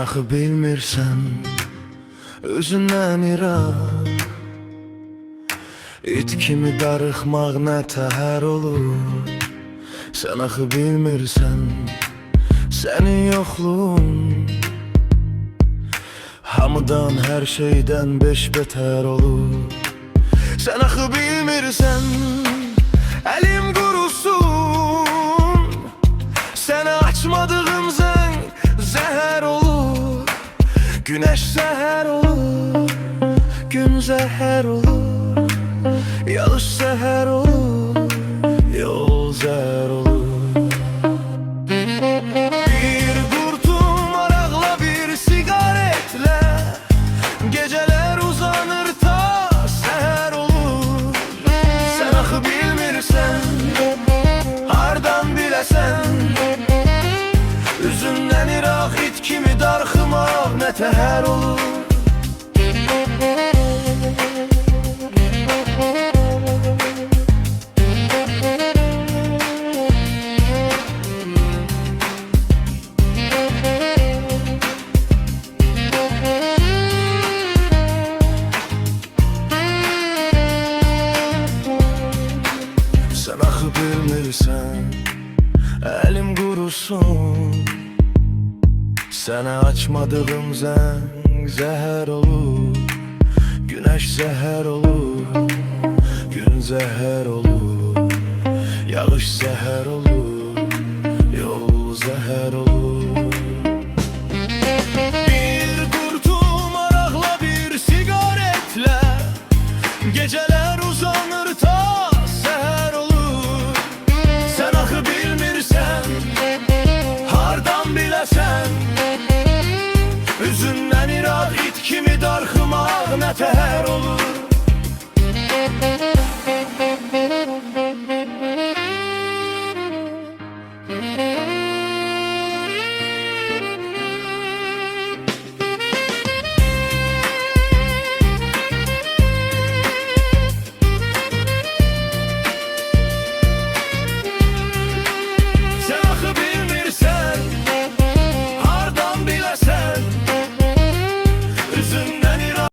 axı bilmirsən, özündən iraq. İt kimi darıxmaq nə təhər olur. Sən axı bilmirsən, sənin yoxluğun hamıdan, hər şeydən beş betər olur. Sən axı bilmirsən, əlim qurusun. Sənə açmadığım zəng zəhər olur. Günəş zəhər olur, gün zəhər olur, yağış zəhər olur, yol zəhər olur. Bir qurtum araqla, bir siqaretlə gecələr uzanır ta səhər olur. Sən axı bilmirsən, hardan biləsən, üzündən iraq it kimi darxımaq nə təhər olur. Sən axı bilmirsən, əlim qurusun. Sənə açmadığım zəng zəhər olur. Günəş zəhər olur, gün zəhər olur, yağış zəhər olur, yol zəhər olur. Bir qurtum araqla, bir siqaretlə gecələr uzanır ta səhər olur. Sən axı bilmirsən, hardan biləsən, üzündən iraq it kimi darxımaq nə təhər olur.